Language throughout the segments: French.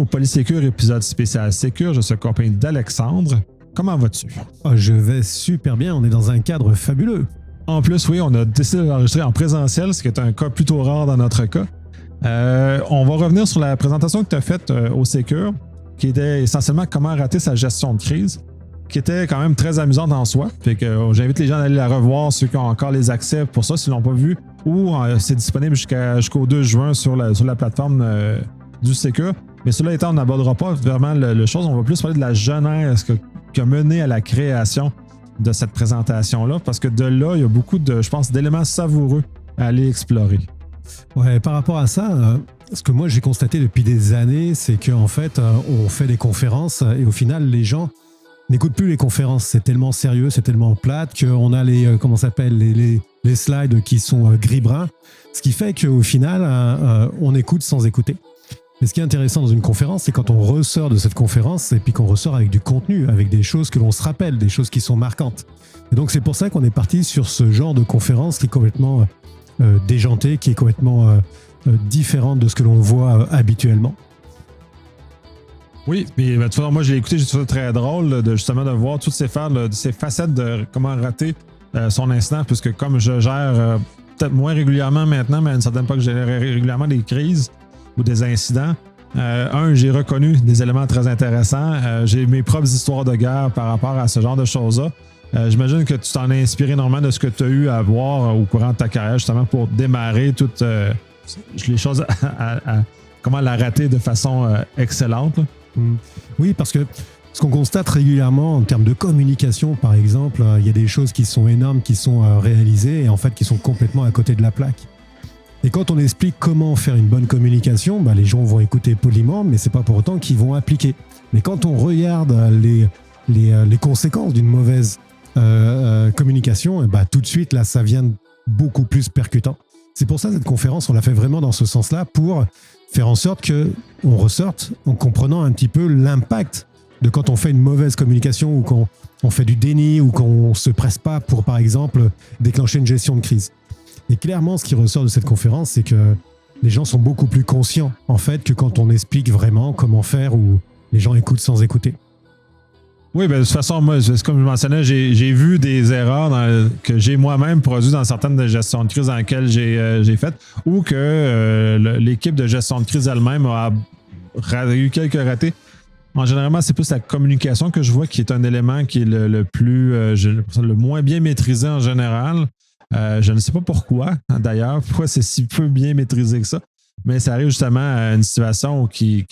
au Polysécure épisode spécial Sécure. Je suis accompagné d'Alexandre. Comment vas-tu? Je vais super bien, on est dans un cadre fabuleux. En plus, oui, on a décidé d'enregistrer en présentiel, ce qui est un cas plutôt rare dans notre cas. On va revenir sur la présentation que tu as faite au Sécure, qui était essentiellement comment rater sa gestion de crise, qui était quand même très amusante en soi. Fait que j'invite les gens à aller la revoir, ceux qui ont encore les accès pour ça, s'ils ne l'ont pas vu, ou c'est disponible jusqu'au 2 juin sur la plateforme du Sécure. Mais cela étant, on n'abordera pas vraiment le chose, on va plus parler de la genèse qui a mené à la création de cette présentation-là, parce que de là, il y a beaucoup de, je pense, d'éléments savoureux à aller explorer. Ouais, par rapport à ça, ce que moi j'ai constaté depuis des années, c'est qu'en fait, on fait des conférences et au final, les gens n'écoutent plus les conférences. C'est tellement sérieux, c'est tellement plate qu'on a les slides qui sont gris-brun, ce qui fait qu'au final, on écoute sans écouter. Et ce qui est intéressant dans une conférence, c'est quand on ressort de cette conférence et puis qu'on ressort avec du contenu, avec des choses que l'on se rappelle, des choses qui sont marquantes. Et donc c'est pour ça qu'on est parti sur ce genre de conférence qui est complètement déjantée, qui est complètement différente de ce que l'on voit habituellement. Oui, mais de toute façon, moi je l'ai écouté, j'ai trouvé ça très drôle justement de voir toutes ces facettes de comment rater son incident, puisque comme je gère peut-être moins régulièrement maintenant, mais à une certaine époque, je gérais régulièrement des crises ou des incidents. J'ai reconnu des éléments très intéressants. J'ai mes propres histoires de guerre par rapport à ce genre de choses-là. J'imagine que tu t'en as inspiré énormément de ce que tu as eu à voir au courant de ta carrière, justement pour démarrer toutes les choses, comment la rater de façon excellente. Oui, parce que ce qu'on constate régulièrement en termes de communication, par exemple, il y a des choses qui sont énormes, qui sont réalisées et en fait qui sont complètement à côté de la plaque. Et quand on explique comment faire une bonne communication, les gens vont écouter poliment, mais c'est pas pour autant qu'ils vont appliquer. Mais quand on regarde les conséquences d'une mauvaise communication, tout de suite, là, ça vient beaucoup plus percutant. C'est pour ça cette conférence, on l'a fait vraiment dans ce sens-là, pour faire en sorte qu'on ressorte en comprenant un petit peu l'impact de quand on fait une mauvaise communication ou quand on fait du déni ou qu'on ne se presse pas pour, par exemple, déclencher une gestion de crise. Et clairement, ce qui ressort de cette conférence, c'est que les gens sont beaucoup plus conscients, en fait, que quand on explique vraiment comment faire ou les gens écoutent sans écouter. Oui, de toute façon, moi, comme je mentionnais, j'ai vu des erreurs que j'ai moi-même produites dans certaines des gestions de crise dans lesquelles j'ai faites, ou que l'équipe de gestion de crise elle-même a eu quelques ratés. En général, c'est plus la communication que je vois qui est un élément qui est le moins bien maîtrisé en général. Je ne sais pas pourquoi, d'ailleurs, pourquoi c'est si peu bien maîtrisé que ça, mais ça arrive justement à une situation qui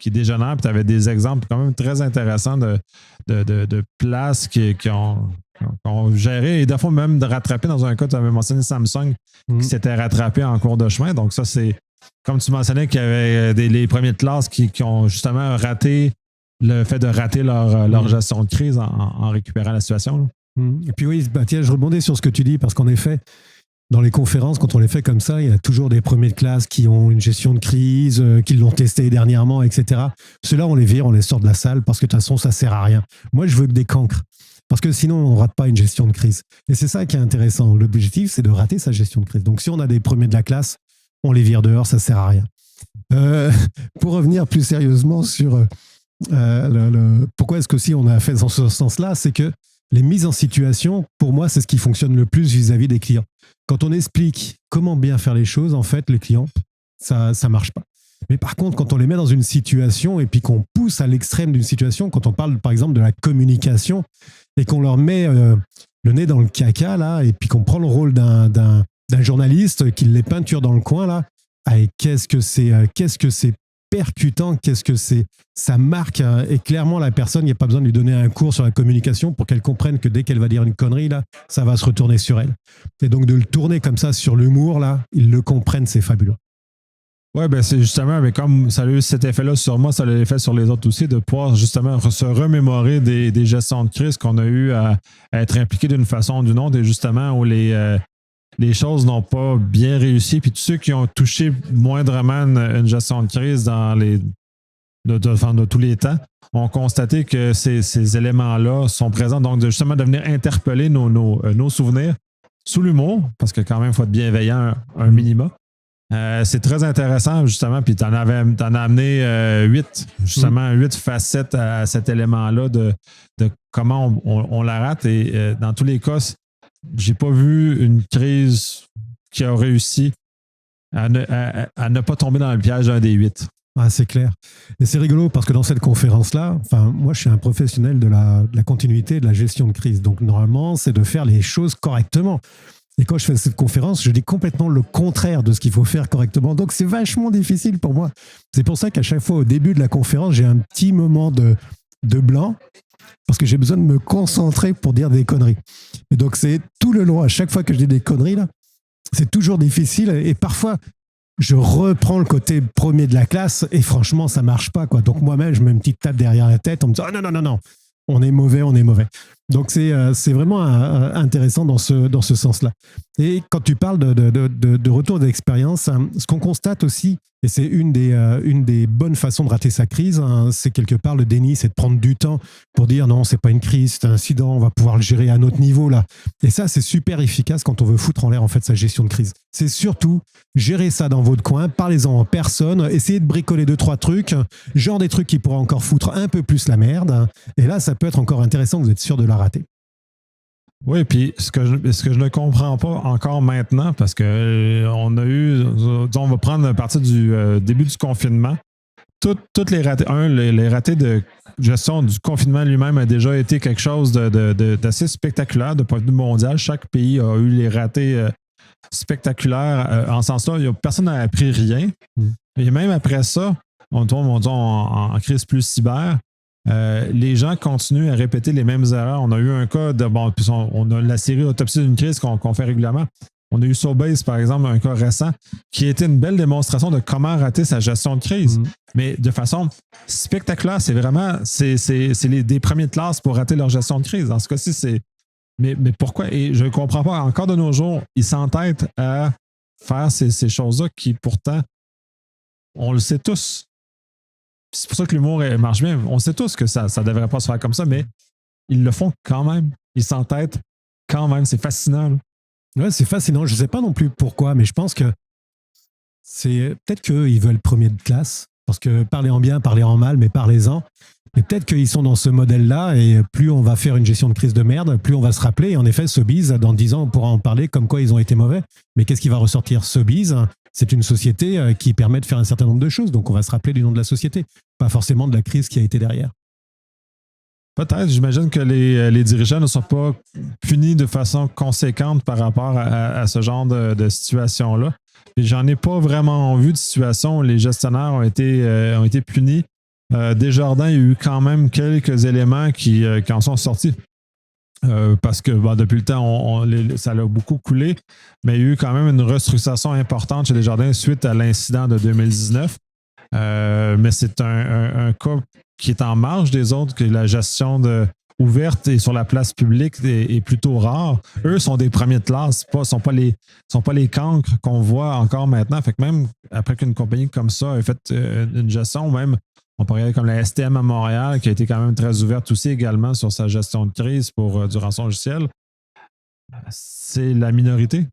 dégénère, puis tu avais des exemples quand même très intéressants de places qui ont géré, et des fois même de rattraper. Dans un cas, tu avais mentionné Samsung qui s'était rattrapé en cours de chemin, donc ça c'est, comme tu mentionnais, qu'il y avait les premiers de classe qui ont justement raté le fait de rater leur gestion de crise en récupérant la situation, là. Et puis oui, tiens, je rebondis sur ce que tu dis, parce qu'en effet, dans les conférences, quand on les fait comme ça, il y a toujours des premiers de classe qui ont une gestion de crise, qui l'ont testé dernièrement, etc. Ceux-là, on les vire, on les sort de la salle, parce que de toute façon, ça sert à rien. Moi, je veux que des cancres, parce que sinon, on ne rate pas une gestion de crise. Et c'est ça qui est intéressant. L'objectif, c'est de rater sa gestion de crise. Donc, si on a des premiers de la classe, on les vire dehors, ça ne sert à rien. Pour revenir plus sérieusement sur pourquoi est-ce que si on a fait dans ce sens-là, c'est que les mises en situation, pour moi, c'est ce qui fonctionne le plus vis-à-vis des clients. Quand on explique comment bien faire les choses, en fait, les clients, ça marche pas. Mais par contre, quand on les met dans une situation et puis qu'on pousse à l'extrême d'une situation, quand on parle, par exemple, de la communication et qu'on leur met le nez dans le caca, là, et puis qu'on prend le rôle d'un journaliste qui les peinture dans le coin, là, et qu'est-ce que c'est percutant, ça marque, et clairement la personne, il n'y a pas besoin de lui donner un cours sur la communication pour qu'elle comprenne que dès qu'elle va dire une connerie, là, ça va se retourner sur elle. Et donc de le tourner comme ça sur l'humour, là, ils le comprennent, c'est fabuleux. Oui, c'est justement, mais comme ça a eu cet effet-là sur moi, ça a l'effet sur les autres aussi, de pouvoir justement se remémorer des gestions de crise qu'on a eu à être impliqués d'une façon ou d'une autre, et justement où les choses n'ont pas bien réussi. Puis tous ceux qui ont touché moindrement une gestion de crise de tous les temps ont constaté que ces éléments-là sont présents. Donc, justement, de venir interpeller nos souvenirs sous l'humour, parce que quand même, il faut être bienveillant un minimum. C'est très intéressant, justement, puis t'en as amené 8, justement, 8 facettes à cet élément-là de comment on la rate. Et dans tous les cas, j'ai pas vu une crise qui a réussi à ne pas tomber dans le piège d'un des 8. Ah, c'est clair. Et c'est rigolo parce que dans cette conférence-là, enfin, moi, je suis un professionnel de la continuité, de la gestion de crise. Donc, normalement, c'est de faire les choses correctement. Et quand je fais cette conférence, je dis complètement le contraire de ce qu'il faut faire correctement. Donc, c'est vachement difficile pour moi. C'est pour ça qu'à chaque fois, au début de la conférence, j'ai un petit moment de blanc parce que j'ai besoin de me concentrer pour dire des conneries. Et donc, c'est tout le long, à chaque fois que je dis des conneries, là, c'est toujours difficile. Et parfois, je reprends le côté premier de la classe et franchement, ça marche pas, quoi. Donc, moi-même, je mets une petite tape derrière la tête en me disant « Ah non, non, non, non, on est mauvais, on est mauvais. » Donc, c'est vraiment intéressant dans ce sens-là. Et quand tu parles de retour d'expérience, ce qu'on constate aussi, et c'est une des bonnes façons de rater sa crise, c'est quelque part le déni, c'est de prendre du temps pour dire non, c'est pas une crise, c'est un incident, on va pouvoir le gérer à un autre niveau là. Et ça, c'est super efficace quand on veut foutre en l'air en fait sa gestion de crise. C'est surtout gérer ça dans votre coin, parlez-en en personne, essayez de bricoler 2-3 trucs, genre des trucs qui pourraient encore foutre un peu plus la merde. Et là, ça peut être encore intéressant, vous êtes sûr de la rater. Oui, puis ce que je ne comprends pas encore maintenant, parce que on a eu, disons, on va prendre à partir du début du confinement, toutes les ratés, les ratés de gestion du confinement lui-même a déjà été quelque chose d'assez spectaculaire de point de vue mondial. Chaque pays a eu les ratés spectaculaires. En ce sens-là, personne n'a appris rien. Et même après ça, on tombe en crise plus cyber. Les gens continuent à répéter les mêmes erreurs. On a eu un cas de on a la série Autopsie d'une crise qu'on fait régulièrement. On a eu Sobase, par exemple, un cas récent qui était une belle démonstration de comment rater sa gestion de crise. Mais de façon spectaculaire, c'est vraiment des premiers de classe pour rater leur gestion de crise. Dans ce cas-ci, c'est. Mais pourquoi? Et je ne comprends pas. Encore de nos jours, ils s'entêtent à faire ces choses-là qui, pourtant, on le sait tous. C'est pour ça que l'humour marche bien. On sait tous que ça ne devrait pas se faire comme ça, mais ils le font quand même. Ils s'entêtent quand même. C'est fascinant. Là. Ouais, c'est fascinant. Je ne sais pas non plus pourquoi, mais je pense que c'est peut-être qu'ils veulent premier de classe, parce que parler en bien, parler en mal, mais parlez-en. Et peut-être qu'ils sont dans ce modèle-là, et plus on va faire une gestion de crise de merde, plus on va se rappeler. Et en effet, Sobeys, dans 10 ans, on pourra en parler comme quoi ils ont été mauvais. Mais qu'est-ce qui va ressortir? Sobeys, c'est une société qui permet de faire un certain nombre de choses. Donc, on va se rappeler du nom de la société, pas forcément de la crise qui a été derrière. Peut-être. J'imagine que les dirigeants ne sont pas punis de façon conséquente par rapport à ce genre de situation-là. Et j'en ai pas vraiment vu de situation où les gestionnaires ont été punis. Desjardins, il y a eu quand même quelques éléments qui en sont sortis. Parce que depuis le temps, ça a beaucoup coulé, mais il y a eu quand même une restructuration importante chez Desjardins suite à l'incident de 2019. Mais c'est un cas qui est en marge des autres, que la gestion ouverte et sur la place publique est plutôt rare. Eux sont des premiers de classe, sont pas les cancres qu'on voit encore maintenant. Fait que même après qu'une compagnie comme ça ait fait une gestion, même on pourrait regarder comme la STM à Montréal, qui a été quand même très ouverte aussi également sur sa gestion de crise pour du rançon-logiciel, c'est la minorité.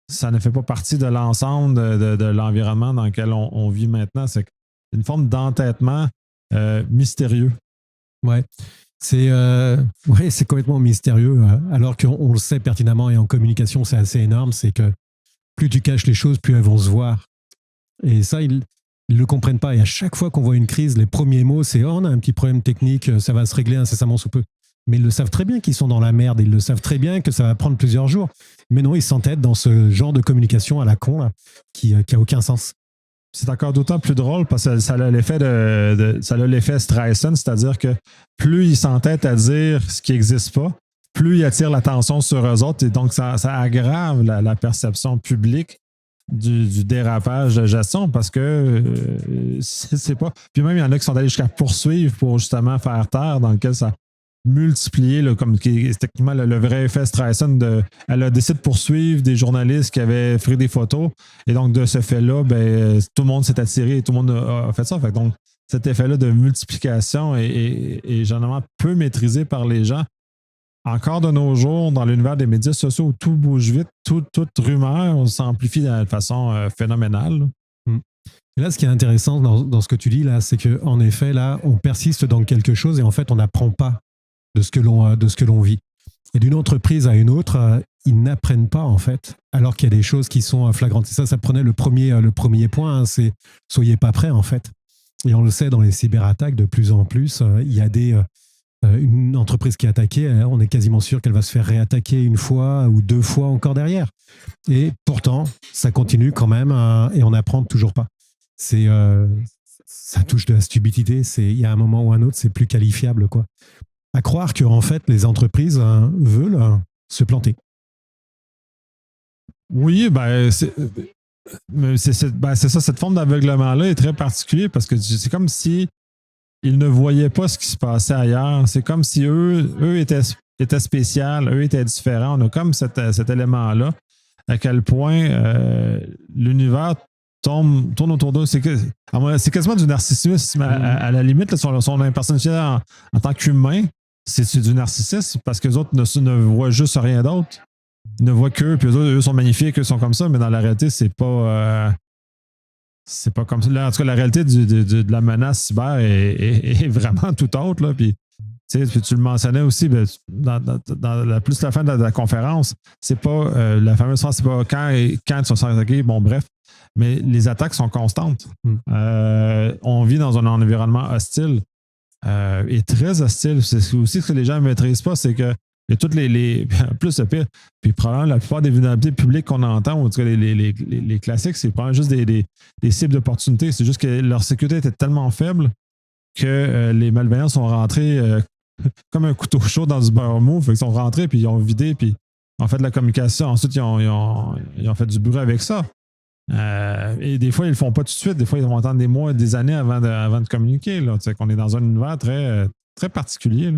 Ça ne fait pas partie de l'ensemble de l'environnement dans lequel on vit maintenant. C'est une forme d'entêtement mystérieux. Ouais. C'est complètement mystérieux, alors qu'on le sait pertinemment et en communication, c'est assez énorme. C'est que plus tu caches les choses, plus elles vont se voir. Et ça, ils ne le comprennent pas. Et à chaque fois qu'on voit une crise, les premiers mots, c'est oh, on a un petit problème technique, ça va se régler incessamment sous peu. Mais ils le savent très bien qu'ils sont dans la merde. Ils le savent très bien que ça va prendre plusieurs jours. Mais non, ils s'entêtent dans ce genre de communication à la con là, qui a aucun sens. C'est encore d'autant plus drôle parce que ça a l'effet Streisand, c'est-à-dire que plus ils s'entêtent à dire ce qui n'existe pas, plus ils attirent l'attention sur eux autres et donc ça aggrave la perception publique du dérapage de gestion parce que c'est pas. Puis même, il y en a qui sont allés jusqu'à poursuivre pour justement faire taire, dans lequel ça multiplié, là, comme c'est techniquement le vrai effet Streisand. Elle a décidé de poursuivre des journalistes qui avaient fait des photos. Et donc, de ce fait-là, tout le monde s'est attiré et tout le monde a fait ça. Fait donc, cet effet-là de multiplication est généralement peu maîtrisé par les gens. encore de nos jours, dans l'univers des médias sociaux, où tout bouge vite, toute rumeur s'amplifie de façon phénoménale. Et là, ce qui est intéressant dans ce que tu dis, là, c'est qu'en effet, là, on persiste dans quelque chose et en fait, on n'apprend pas de ce que l'on vit. Et d'une entreprise à une autre, ils n'apprennent pas, en fait, alors qu'il y a des choses qui sont flagrantes. Et ça prenait le premier point, hein, c'est soyez pas prêts, en fait. Et on le sait, dans les cyberattaques, de plus en plus, il y a une entreprise qui est attaquée, on est quasiment sûr qu'elle va se faire réattaquer une fois ou deux fois encore derrière. Et pourtant, ça continue quand même et on n'apprend toujours pas. Ça touche de la stupidité. Il y a un moment ou un autre, c'est plus qualifiable, quoi. À croire que en fait, les entreprises veulent se planter. Oui, c'est ça. Cette forme d'aveuglement-là est très particulière parce que c'est comme si ils ne voyaient pas ce qui se passait ailleurs. C'est comme si eux étaient spéciaux, eux étaient différents. On a comme cet élément-là, à quel point l'univers tourne autour d'eux. C'est quasiment du narcissisme. À la limite, là, son personnalité en tant qu'humain, c'est du narcissisme parce que les autres ne voient juste rien d'autre. Ils ne voient qu'eux, puis eux sont magnifiques, eux sont comme ça, mais dans la réalité, c'est pas comme ça. Là, en tout cas, la réalité de la menace cyber est vraiment tout autre. Là. Puis tu le mentionnais aussi, dans la fin de la conférence, c'est pas la fameuse phrase, c'est pas quand ils sont attaqués, bon bref, mais les attaques sont constantes. On vit dans un environnement hostile et très hostile. C'est aussi ce que les gens ne maîtrisent pas, c'est que il y a toutes en plus le pire, puis probablement la plupart des vulnérabilités publiques qu'on entend, ou en tout cas les classiques, c'est probablement juste des cibles d'opportunités. C'est juste que leur sécurité était tellement faible que les malveillants sont rentrés comme un couteau chaud dans du beurre mou. Ils sont rentrés, puis ils ont vidé, puis ont fait de la communication. Ensuite, ils ont fait du bruit avec ça. Et des fois, ils ne le font pas tout de suite. Des fois, ils vont attendre des mois, des années avant de communiquer. Là. Qu'on est dans un univers très, très particulier. Là.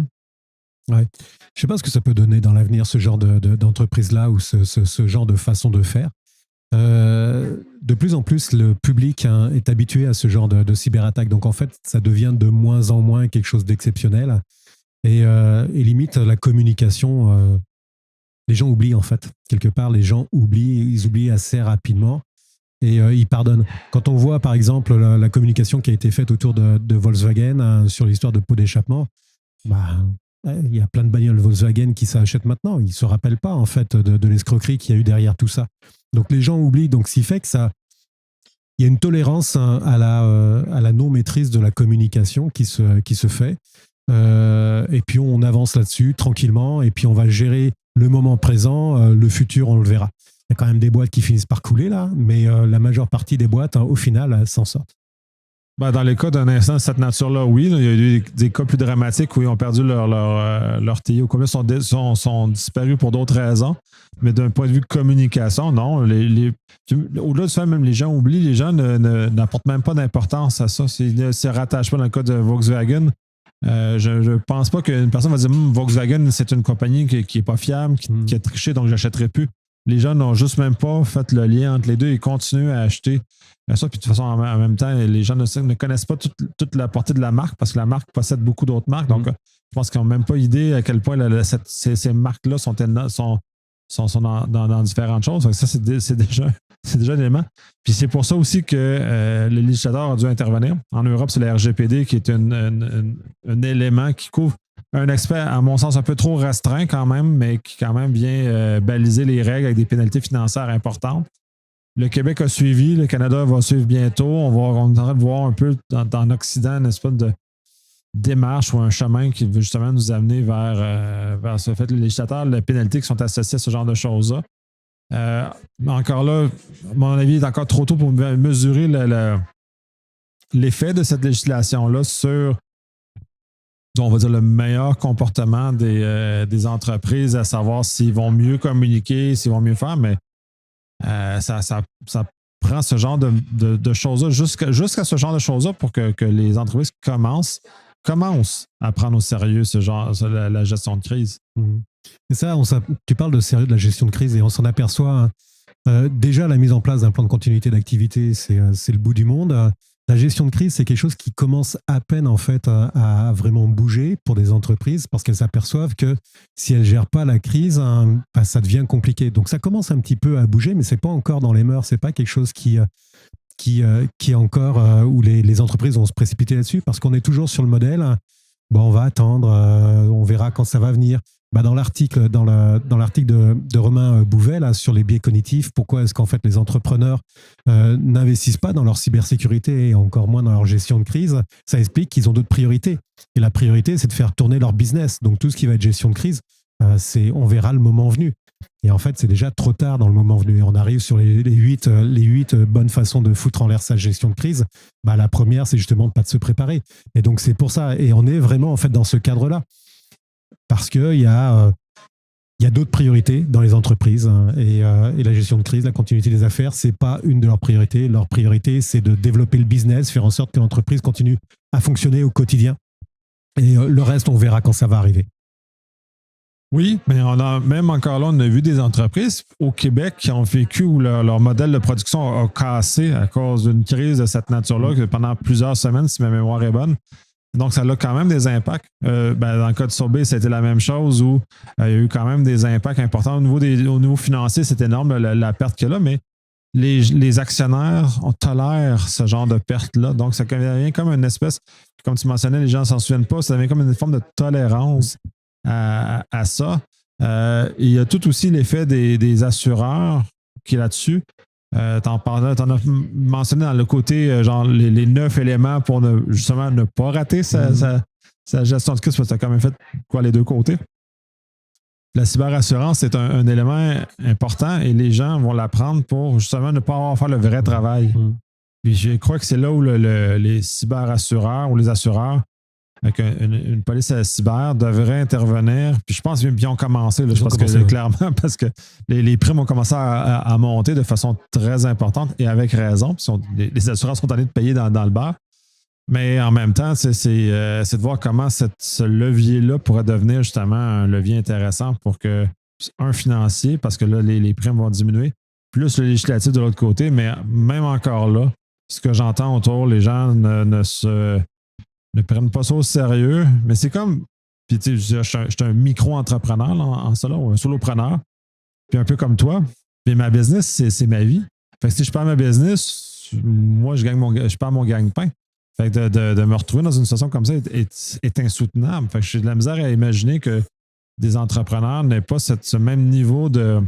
Ouais. Je ne sais pas ce que ça peut donner dans l'avenir, ce genre d'entreprise-là ou ce genre de façon de faire. De plus en plus, le public est habitué à ce genre de cyberattaque. Donc, en fait, ça devient de moins en moins quelque chose d'exceptionnel. Et limite, la communication, les gens oublient, en fait. Quelque part, les gens ils oublient assez rapidement et ils pardonnent. Quand on voit, par exemple, la communication qui a été faite autour de Volkswagen sur l'histoire de pot d'échappement, il y a plein de bagnoles Volkswagen qui s'achètent maintenant. Ils ne se rappellent pas, en fait, de l'escroquerie qu'il y a eu derrière tout ça. Donc, les gens oublient. Donc, ce qui fait que il y a une tolérance à la non-maîtrise de la communication qui se fait. Et puis, on avance là-dessus tranquillement. Et puis, on va gérer le moment présent. Le futur, on le verra. Il y a quand même des boîtes qui finissent par couler, là. Mais la majeure partie des boîtes, au final, s'en sortent. Dans les cas d'un instant de cette nature-là, oui. Il y a eu des cas plus dramatiques où ils ont perdu leur TI. Combien sont disparus pour d'autres raisons. Mais d'un point de vue communication, non. Au-delà du fait, même les gens oublient, les gens n'apportent même pas d'importance à ça. Ils ne se rattachent pas dans le cas de Volkswagen. Je ne pense pas qu'une personne va dire Volkswagen, c'est une compagnie qui n'est pas fiable, qui a triché, donc je n'achèterai plus. Les gens n'ont juste même pas fait le lien entre les deux et continuent à acheter ça. Puis de toute façon, en même temps, les gens ne connaissent pas toute la portée de la marque parce que la marque possède beaucoup d'autres marques. Donc, je pense qu'ils n'ont même pas idée à quel point ces marques-là sont dans différentes choses. Donc, ça, c'est déjà un élément. Puis c'est pour ça aussi que le législateur a dû intervenir. En Europe, c'est la RGPD qui est un élément qui couvre un aspect, à mon sens, un peu trop restreint quand même, mais qui quand même vient baliser les règles avec des pénalités financières importantes. Le Québec a suivi, le Canada va suivre bientôt. On est en train de voir un peu dans l'Occident une espèce de démarche ou un chemin qui veut justement nous amener vers ce fait. Les législateurs, les pénalités qui sont associées à ce genre de choses-là. Encore là, à mon avis, il est encore trop tôt pour mesurer l'effet de cette législation-là sur, on va dire, le meilleur comportement des entreprises, à savoir s'ils vont mieux communiquer, s'ils vont mieux faire, mais ça prend ce genre de choses-là, jusqu'à ce genre de choses-là pour que les entreprises commencent à prendre au sérieux la gestion de crise. Et ça, tu parles de sérieux de la gestion de crise et on s'en aperçoit. Déjà, la mise en place d'un plan de continuité d'activité, c'est le bout du monde. La gestion de crise, c'est quelque chose qui commence à peine en fait à vraiment bouger pour des entreprises parce qu'elles s'aperçoivent que si elles ne gèrent pas la crise, bah, ça devient compliqué. Donc ça commence un petit peu à bouger, mais c'est pas encore dans les mœurs. C'est pas quelque chose qui est encore où les entreprises vont se précipiter là-dessus parce qu'on est toujours sur le modèle. Bon, on va attendre, on verra quand ça va venir. Bah, dans l'article de Romain Bouvet là, sur les biais cognitifs, pourquoi est-ce qu'en fait les entrepreneurs n'investissent pas dans leur cybersécurité et encore moins dans leur gestion de crise, ça explique qu'ils ont d'autres priorités. Et la priorité, c'est de faire tourner leur business. Donc tout ce qui va être gestion de crise, on verra le moment venu. Et en fait, c'est déjà trop tard dans le moment venu. Et on arrive sur les huit bonnes façons de foutre en l'air sa gestion de crise. Bah, la première, c'est justement de ne pas se préparer. Et donc, c'est pour ça. Et on est vraiment en fait dans ce cadre-là. Parce qu'il y a d'autres priorités dans les entreprises. Hein, et la gestion de crise, la continuité des affaires, ce n'est pas une de leurs priorités. Leur priorité, c'est de développer le business, faire en sorte que l'entreprise continue à fonctionner au quotidien. Et le reste, on verra quand ça va arriver. Oui, mais même encore là, on a vu des entreprises au Québec qui ont vécu où leur modèle de production a cassé à cause d'une crise de cette nature-là pendant plusieurs semaines, si ma mémoire est bonne. Donc, ça a quand même des impacts. Dans le cas de Sobeys, c'était la même chose où il y a eu quand même des impacts importants. Au niveau financier, c'est énorme la perte qu'il y a là, mais les actionnaires tolèrent ce genre de perte-là. Donc, ça devient comme une espèce, comme tu mentionnais, les gens ne s'en souviennent pas, ça devient comme une forme de tolérance à ça. Il y a tout aussi l'effet des assureurs qui est là-dessus. T'en as mentionné dans le côté, genre les 9 éléments pour justement ne pas rater sa gestion de crise, parce que tu as quand même fait quoi les deux côtés. La cyberassurance, c'est un élément important et les gens vont l'apprendre pour justement ne pas avoir à faire le vrai travail. Puis je crois que c'est là où les cyberassureurs ou les assureurs avec une police cyber devrait intervenir. Puis je pense qu'ils ont commencé, là, je pense que clairement, parce que les primes ont commencé à monter de façon très importante et avec raison. Puis les assurances sont allées de payer dans le bar. Mais en même temps, c'est de voir comment ce levier-là pourrait devenir justement un levier intéressant pour que, un financier, parce que là, les primes vont diminuer, plus le législatif de l'autre côté. Mais même encore là, ce que j'entends autour, les gens ne prennent pas ça au sérieux, mais c'est comme, puis tu sais, je suis un micro-entrepreneur là, en cela, ou un solopreneur, puis un peu comme toi, puis ma business, c'est ma vie. Fait que si je perds ma business, moi, je perds mon gagne-pain. Fait que de me retrouver dans une situation comme ça est insoutenable. Fait que j'ai de la misère à imaginer que des entrepreneurs n'aient pas ce même niveau de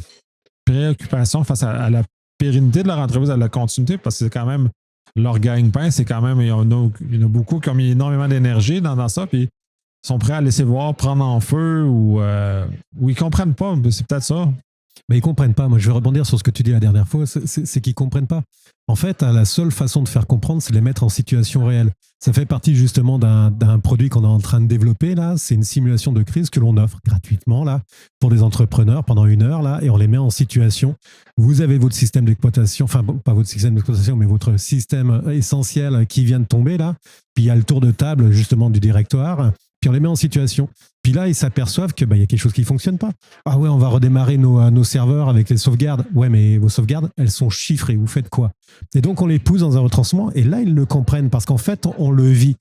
préoccupation face à la pérennité de leur entreprise, à la continuité, parce que c'est quand même leur gagne-pain, c'est quand même, il y en a beaucoup qui ont mis énormément d'énergie dans ça, puis ils sont prêts à laisser voir prendre en feu ou ils ne comprennent pas. C'est peut-être ça. Mais ils ne comprennent pas. Moi, je vais rebondir sur ce que tu dis la dernière fois. C'est qu'ils ne comprennent pas. En fait, la seule façon de faire comprendre, c'est de les mettre en situation réelle. Ça fait partie justement d'un produit qu'on est en train de développer là. C'est une simulation de crise que l'on offre gratuitement là pour des entrepreneurs pendant 1 heure là, et on les met en situation. Vous avez votre système d'exploitation, enfin pas votre système d'exploitation, mais votre système essentiel qui vient de tomber là. Puis il y a le tour de table justement du directoire. Puis on les met en situation. Puis là, ils s'aperçoivent qu'il y a quelque chose qui ne fonctionne pas. Ah ouais, on va redémarrer nos serveurs avec les sauvegardes. Ouais, mais vos sauvegardes, elles sont chiffrées. Vous faites quoi? Et donc, on les pousse dans un retranchement. Et là, ils le comprennent parce qu'en fait, on le vit.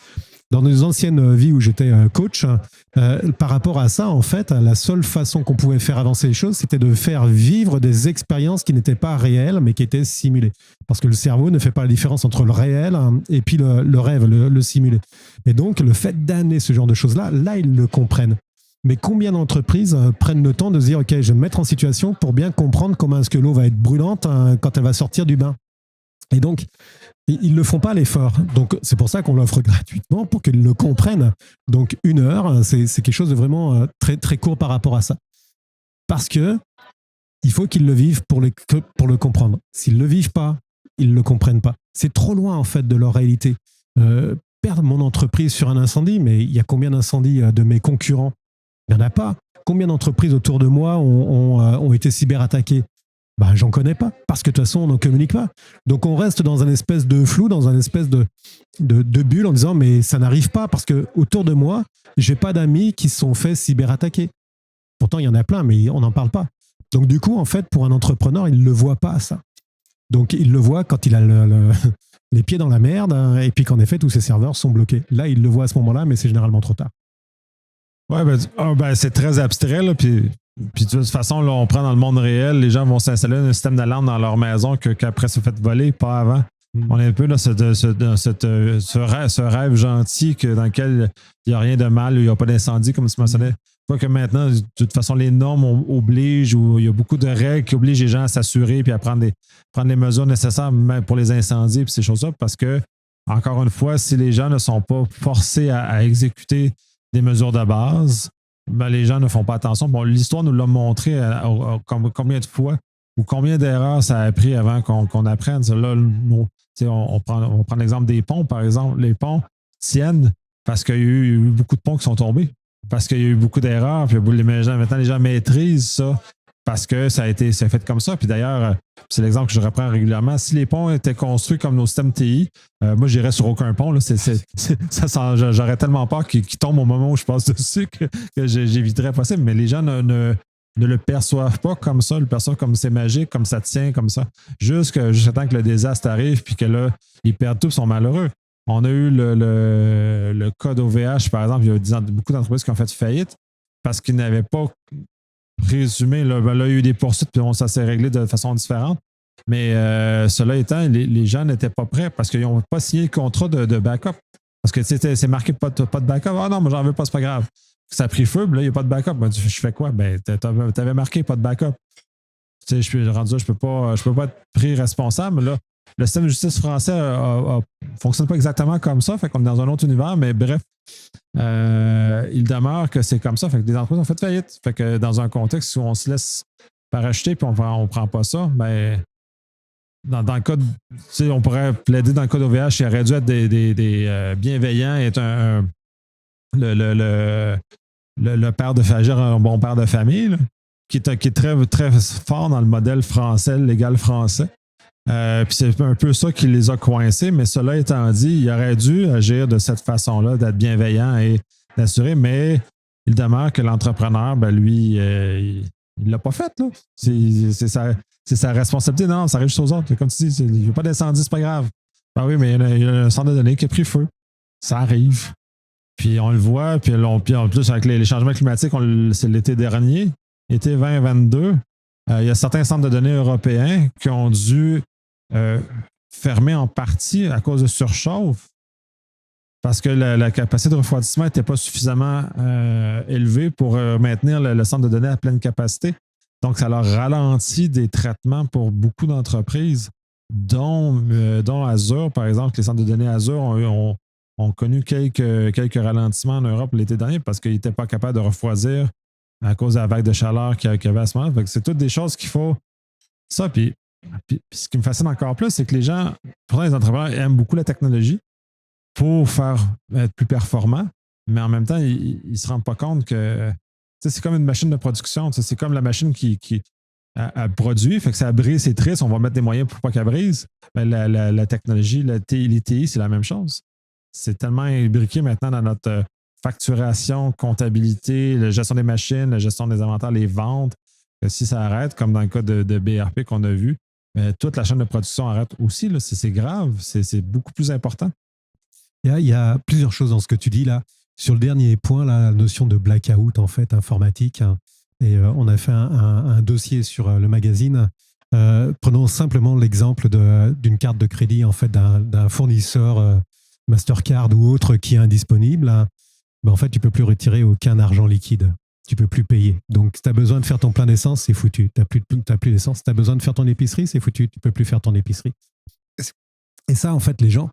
Dans nos anciennes vies où j'étais coach, par rapport à ça, en fait, la seule façon qu'on pouvait faire avancer les choses, c'était de faire vivre des expériences qui n'étaient pas réelles, mais qui étaient simulées. Parce que le cerveau ne fait pas la différence entre le réel et puis le rêve, le simulé. Et donc, le fait d'amener ce genre de choses-là, là, ils le comprennent. Mais combien d'entreprises prennent le temps de se dire « Ok, je vais me mettre en situation pour bien comprendre comment est-ce que l'eau va être brûlante quand elle va sortir du bain ?» Et donc, ils ne font pas l'effort. Donc, c'est pour ça qu'on l'offre gratuitement pour qu'ils le comprennent. Donc, 1 heure, c'est quelque chose de vraiment très, très court par rapport à ça. Parce que il faut qu'ils le vivent pour le comprendre. S'ils ne le vivent pas, ils ne le comprennent pas. C'est trop loin, en fait, de leur réalité. Perdre mon entreprise sur un incendie, mais il y a combien d'incendies de mes concurrents? Il n'y en a pas. Combien d'entreprises autour de moi ont été cyberattaquées? J'en connais pas, parce que de toute façon, on n'en communique pas. Donc, on reste dans un espèce de flou, dans un espèce de bulle en disant, mais ça n'arrive pas, parce que autour de moi, j'ai pas d'amis qui se sont fait cyberattaquer. Pourtant, il y en a plein, mais on n'en parle pas. Donc, du coup, en fait, pour un entrepreneur, il ne le voit pas, ça. Donc, il le voit quand il a les pieds dans la merde, hein, et puis qu'en effet, tous ses serveurs sont bloqués. Là, il le voit à ce moment-là, mais c'est généralement trop tard. Ouais, c'est très abstrait, là, puis de toute façon, là, on prend dans le monde réel, les gens vont s'installer un système d'alarme dans leur maison qu'après se fait voler, pas avant. On est un peu dans ce rêve gentil dans lequel il n'y a rien de mal, il n'y a pas d'incendie, comme tu mentionnais. Quoique maintenant, de toute façon, les normes obligent, ou il y a beaucoup de règles qui obligent les gens à s'assurer puis à prendre les mesures nécessaires même pour les incendies et ces choses-là, parce que, encore une fois, si les gens ne sont pas forcés à exécuter des mesures de base, ben, les gens ne font pas attention. Bon, l'histoire nous l'a montré combien de fois ou combien d'erreurs ça a pris avant qu'on apprenne. Là, on prend l'exemple des ponts, par exemple. Les ponts tiennent parce qu'il y a eu beaucoup de ponts qui sont tombés, parce qu'il y a eu beaucoup d'erreurs, puis maintenant les gens maîtrisent ça parce que c'est fait comme ça. Puis d'ailleurs, c'est l'exemple que je reprends régulièrement. Si les ponts étaient construits comme nos systèmes TI, moi, j'irais sur aucun pont. Là. J'aurais tellement peur qu'il tombe au moment où je passe dessus que j'éviterais possible. Mais les gens ne le perçoivent pas comme ça, le perçoivent comme c'est magique, comme ça tient, comme ça. Jusqu'à temps que le désastre arrive, puis que là, ils perdent tout, ils sont malheureux. On a eu le cas d'OVH, par exemple. Il y a beaucoup d'entreprises qui ont fait faillite parce qu'ils n'avaient pas présumé. Là, il y a eu des poursuites, puis ça s'est réglé de façon différente. Mais cela étant, les gens n'étaient pas prêts parce qu'ils n'ont pas signé le contrat de backup. Parce que c'est marqué pas de backup. Ah non, moi, j'en veux pas, c'est pas grave. Ça a pris feu, puis là, il n'y a pas de backup. Ben, je fais quoi? Ben, t'avais marqué pas de backup. Tu sais, je suis rendu là, je peux pas être pris responsable. Là, le système de justice français ne fonctionne pas exactement comme ça. Fait qu'on est dans un autre univers, mais bref, il demeure que c'est comme ça. Fait que des entreprises ont fait faillite. Fait que dans un contexte où on se laisse parachuter puis on prend pas ça, ben dans le cas on pourrait plaider dans le cas d'OVH, il aurait dû être des bienveillants et être le père de famille, un bon père de famille, là, qui est très, très fort dans le modèle français, légal français. Puis c'est un peu ça qui les a coincés, mais cela étant dit, il aurait dû agir de cette façon-là, d'être bienveillant et d'assurer, mais il demeure que l'entrepreneur, ben lui, il ne l'a pas fait. Là. C'est sa responsabilité. Non, ça arrive juste aux autres. Comme tu dis, il n'y a pas d'incendie, c'est pas grave. Ben oui, mais il y a un centre de données qui a pris feu. Ça arrive. Puis on le voit, puis en plus, avec les changements climatiques, c'est l'été dernier, été 2022, il y a certains centres de données européens qui ont dû fermer en partie à cause de surchauffe parce que la capacité de refroidissement n'était pas suffisamment élevée pour maintenir le centre de données à pleine capacité. Donc, ça leur ralentit des traitements pour beaucoup d'entreprises, dont Azure, par exemple. Les centres de données Azure ont connu quelques ralentissements en Europe l'été dernier parce qu'ils n'étaient pas capables de refroidir à cause de la vague de chaleur qu'il y avait à ce moment-là. C'est toutes des choses qu'il faut. Ça, puis ce qui me fascine encore plus, c'est que les gens, pourtant les entrepreneurs aiment beaucoup la technologie pour être plus performants, mais en même temps, ils ne se rendent pas compte que c'est comme une machine de production. C'est comme la machine qui produit, fait que ça brise, c'est triste, on va mettre des moyens pour pas qu'elle brise. Mais la technologie, les TI, c'est la même chose. C'est tellement imbriqué maintenant dans notre facturation, comptabilité, la gestion des machines, la gestion des inventaires, les ventes, que si ça arrête, comme dans le cas de BRP qu'on a vu, toute la chaîne de production arrête aussi. Là, c'est grave, c'est beaucoup plus important. Il y a plusieurs choses dans ce que tu dis là. Sur le dernier point, la notion de blackout en fait informatique, hein, et on a fait un dossier sur le magazine. Prenons simplement l'exemple d'une carte de crédit en fait d'un fournisseur Mastercard ou autre qui est indisponible. Hein. Ben, en fait, tu ne peux plus retirer aucun argent liquide. Tu ne peux plus payer. Donc, si tu as besoin de faire ton plein d'essence, c'est foutu. Tu n'as plus d'essence. Si tu as besoin de faire ton épicerie, c'est foutu. Tu ne peux plus faire ton épicerie. Et ça, en fait, les gens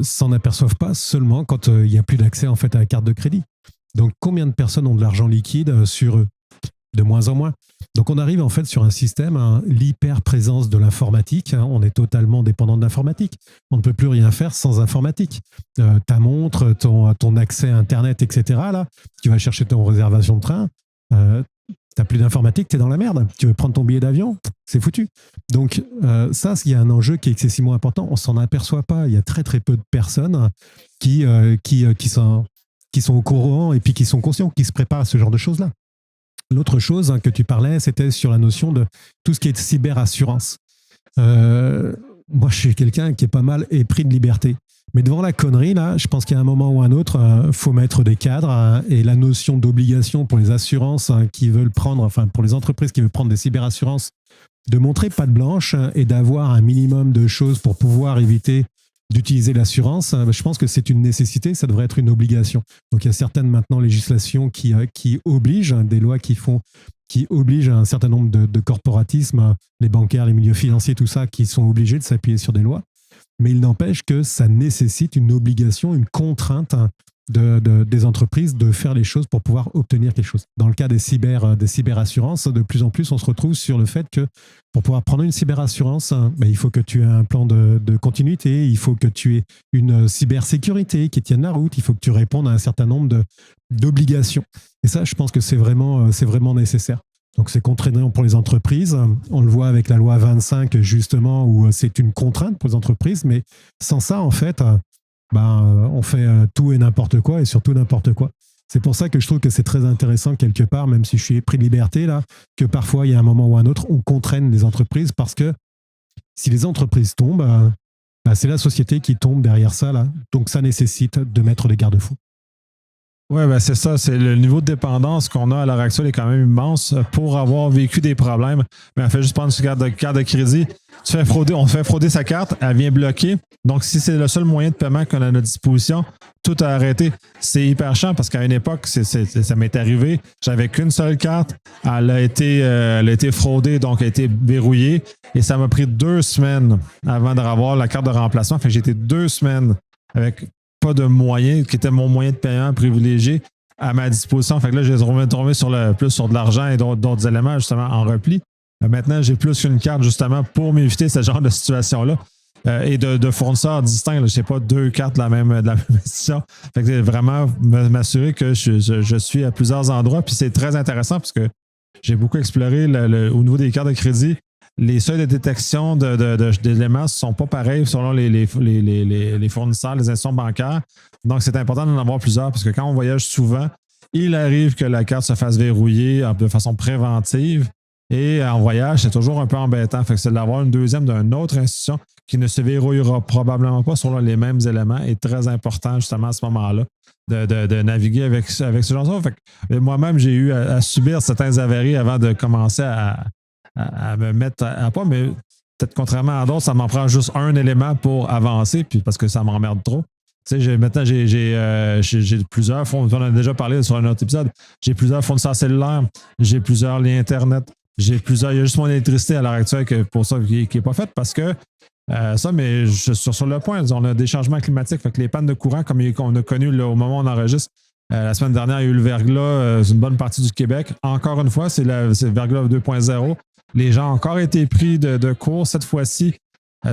s'en aperçoivent pas seulement quand il n'y a plus d'accès en fait, à la carte de crédit. Donc, combien de personnes ont de l'argent liquide sur eux? De moins en moins. Donc, on arrive en fait sur un système, l'hyper-présence de l'informatique. Hein, on est totalement dépendant de l'informatique. On ne peut plus rien faire sans informatique. Ta montre, ton accès à Internet, etc. Là, tu vas chercher ton réservation de train. Tu n'as plus d'informatique, tu es dans la merde. Tu veux prendre ton billet d'avion, c'est foutu. Donc, ça, il y a un enjeu qui est excessivement important. On ne s'en aperçoit pas. Il y a très, très peu de personnes qui sont au courant et puis qui sont conscients, qui se préparent à ce genre de choses-là. L'autre chose que tu parlais, c'était sur la notion de tout ce qui est cyberassurance. Moi, je suis quelqu'un qui est pas mal épris de liberté. Mais devant la connerie, là, je pense qu'il y a un moment ou un autre, faut mettre des cadres et la notion d'obligation pour les assurances qui veulent prendre, enfin pour les entreprises qui veulent prendre des cyberassurances, de montrer patte blanche et d'avoir un minimum de choses pour pouvoir éviter d'utiliser l'assurance, je pense que c'est une nécessité, ça devrait être une obligation. Donc il y a certaines maintenant législations qui obligent, des lois qui obligent un certain nombre de corporatismes, les bancaires, les milieux financiers, tout ça, qui sont obligés de s'appuyer sur des lois. Mais il n'empêche que ça nécessite une obligation, une contrainte des entreprises de faire les choses pour pouvoir obtenir quelque chose. Dans le cas des cyberassurances, de plus en plus, on se retrouve sur le fait que pour pouvoir prendre une cyberassurance, il faut que tu aies un plan de continuité, il faut que tu aies une cybersécurité qui tienne la route, il faut que tu répondes à un certain nombre d'obligations. Et ça, je pense que c'est vraiment nécessaire. Donc, c'est contraignant pour les entreprises. On le voit avec la loi 25, justement, où c'est une contrainte pour les entreprises. Mais sans ça, en fait, on fait tout et n'importe quoi, et surtout n'importe quoi. C'est pour ça que je trouve que c'est très intéressant, quelque part, même si je suis épris de liberté, là, que parfois, il y a un moment ou un autre, on contraigne les entreprises, parce que si les entreprises tombent, c'est la société qui tombe derrière ça, là. Donc, ça nécessite de mettre des garde-fous. Oui, c'est ça. C'est le niveau de dépendance qu'on a à l'heure actuelle est quand même immense pour avoir vécu des problèmes. Mais on fait juste prendre une carte de crédit. On fait frauder sa carte, elle vient bloquer. Donc, si c'est le seul moyen de paiement qu'on a à notre disposition, tout a arrêté. C'est hyper chiant parce qu'à une époque, ça m'est arrivé. J'avais qu'une seule carte. Elle a été fraudée, donc elle a été verrouillée. Et ça m'a pris 2 semaines avant de revoir la carte de remplacement. Fait que j'ai été 2 semaines avec pas de moyens, qui était mon moyen de paiement privilégié à ma disposition. Fait que là, j'ai tombé plus sur de l'argent et d'autres éléments, justement, en repli. Maintenant, j'ai plus qu'une carte, justement, pour m'éviter ce genre de situation-là. Et de fournisseurs distincts. Je n'ai pas 2 cartes de la même institution. Fait que vraiment m'assurer que je suis à plusieurs endroits. Puis c'est très intéressant parce que j'ai beaucoup exploré au niveau des cartes de crédit. Les seuils de détection d'éléments ne sont pas pareils selon les fournisseurs, les institutions bancaires. Donc, c'est important d'en avoir plusieurs parce que quand on voyage souvent, il arrive que la carte se fasse verrouiller de façon préventive. Et en voyage, c'est toujours un peu embêtant. Fait que c'est d'avoir une deuxième d'une autre institution qui ne se verrouillera probablement pas selon les mêmes éléments est très important justement à ce moment-là de naviguer avec ce genre de choses. Fait que moi-même, j'ai eu à subir certains avaries avant de commencer à me mettre à pas, mais peut-être contrairement à d'autres, ça m'en prend juste un élément pour avancer, puis parce que ça m'emmerde trop. Tu sais, maintenant, j'ai plusieurs fournisseurs, on en a déjà parlé sur un autre épisode, j'ai plusieurs fournisseurs cellulaires, j'ai plusieurs liens Internet, il y a juste mon électricité à l'heure actuelle pour ça qui n'est pas faite parce que mais je suis sur le point, on a des changements climatiques, fait que les pannes de courant, comme on a connu là, au moment où on enregistre, la semaine dernière, il y a eu le verglas, c'est une bonne partie du Québec. Encore une fois, c'est le verglas 2.0. Les gens ont encore été pris de court cette fois-ci.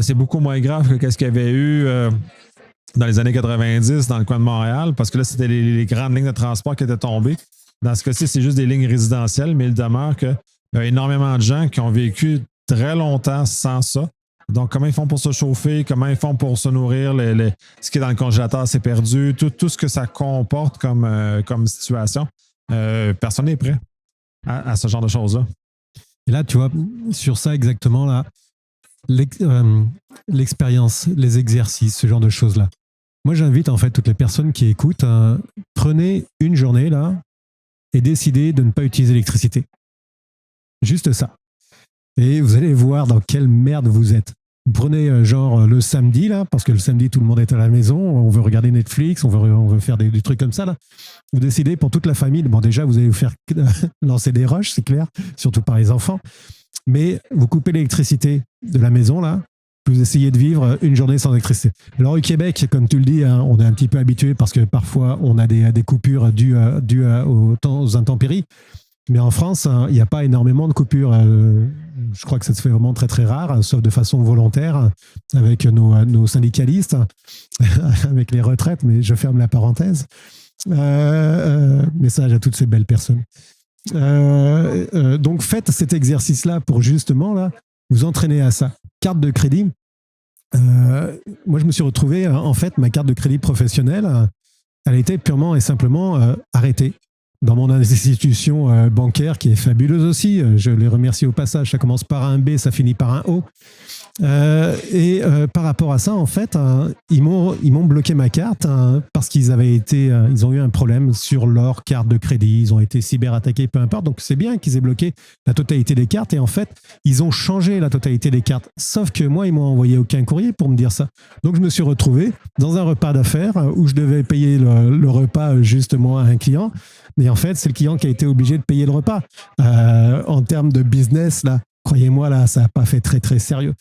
C'est beaucoup moins grave que ce qu'il y avait eu dans les années 90 dans le coin de Montréal, parce que là, c'était les grandes lignes de transport qui étaient tombées. Dans ce cas-ci, c'est juste des lignes résidentielles, mais il demeure qu'il y a énormément de gens qui ont vécu très longtemps sans ça. Donc, comment ils font pour se chauffer, comment ils font pour se nourrir, ce qui est dans le congélateur, c'est perdu, tout ce que ça comporte comme situation. Personne n'est prêt à ce genre de choses-là. Et là, tu vois, sur ça exactement, là, l'expérience, les exercices, ce genre de choses-là. Moi, j'invite en fait toutes les personnes qui écoutent, prenez une journée là et décidez de ne pas utiliser l'électricité. Juste ça. Et vous allez voir dans quelle merde vous êtes. Vous prenez le samedi, là, parce que le samedi, tout le monde est à la maison, on veut regarder Netflix, on veut faire des trucs comme ça. Là. Vous décidez pour toute la famille, bon déjà, vous allez vous faire lancer des rushs, c'est clair, surtout par les enfants. Mais vous coupez l'électricité de la maison, là, vous essayez de vivre une journée sans électricité. Alors au Québec, comme tu le dis, hein, on est un petit peu habitué parce que parfois, on a des coupures dues aux intempéries. Mais en France, il n'y a pas énormément de coupures. Je crois que ça se fait vraiment très très rare, sauf de façon volontaire, avec nos syndicalistes, avec les retraites, mais je ferme la parenthèse. Message à toutes ces belles personnes. Donc faites cet exercice-là pour justement là, vous entraîner à ça. Carte de crédit. Moi, je me suis retrouvé, en fait, ma carte de crédit professionnelle, elle a été purement et simplement arrêtée. dans mon institution bancaire qui est fabuleuse aussi. Je les remercie au passage. Ça commence par un B, ça finit par un O. Par rapport à ça, en fait, ils m'ont bloqué ma carte parce qu'ils ils ont eu un problème sur leur carte de crédit. Ils ont été cyberattaqués, peu importe. Donc, c'est bien qu'ils aient bloqué la totalité des cartes. Et en fait, ils ont changé la totalité des cartes. Sauf que moi, ils m'ont envoyé aucun courrier pour me dire ça. Donc, je me suis retrouvé dans un repas d'affaires où je devais payer le repas justement à un client. Mais en fait, c'est le client qui a été obligé de payer le repas. En termes de business, là, croyez-moi, là, ça n'a pas fait très, très sérieux.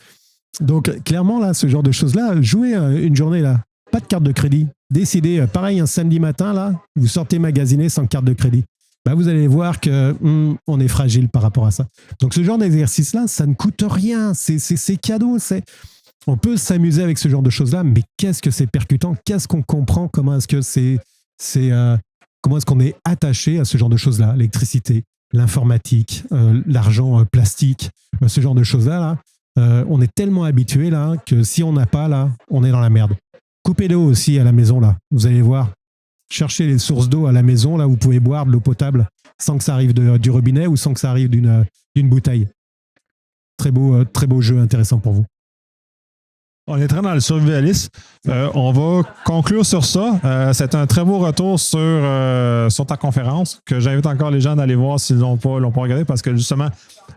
Donc, clairement, là, ce genre de choses-là, jouez une journée, là, pas de carte de crédit. Décidez, pareil, un samedi matin, là, vous sortez magasiner sans carte de crédit. Bah, vous allez voir qu'on est fragile par rapport à ça. Donc, ce genre d'exercice-là, ça ne coûte rien. C'est cadeau. On peut s'amuser avec ce genre de choses-là, mais qu'est-ce que c'est percutant? Qu'est-ce qu'on comprend? Comment est-ce que comment est-ce qu'on est attaché à ce genre de choses-là? L'électricité, l'informatique, l'argent plastique, ce genre de choses-là, là. On est tellement habitué là que si on n'a pas là, on est dans la merde. Coupez l'eau aussi à la maison là. Vous allez voir. Cherchez les sources d'eau à la maison là où vous pouvez boire de l'eau potable sans que ça arrive du robinet ou sans que ça arrive d'une bouteille. Très beau jeu intéressant pour vous. On est très dans le survivalisme. On va conclure sur ça. C'est un très beau retour sur ta conférence que j'invite encore les gens d'aller voir s'ils l'ont pas regardé parce que justement,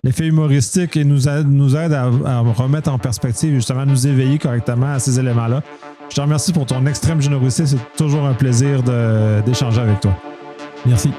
l'effet humoristique nous aide à remettre en perspective, justement, à nous éveiller correctement à ces éléments-là. Je te remercie pour ton extrême générosité. C'est toujours un plaisir d'échanger avec toi. Merci.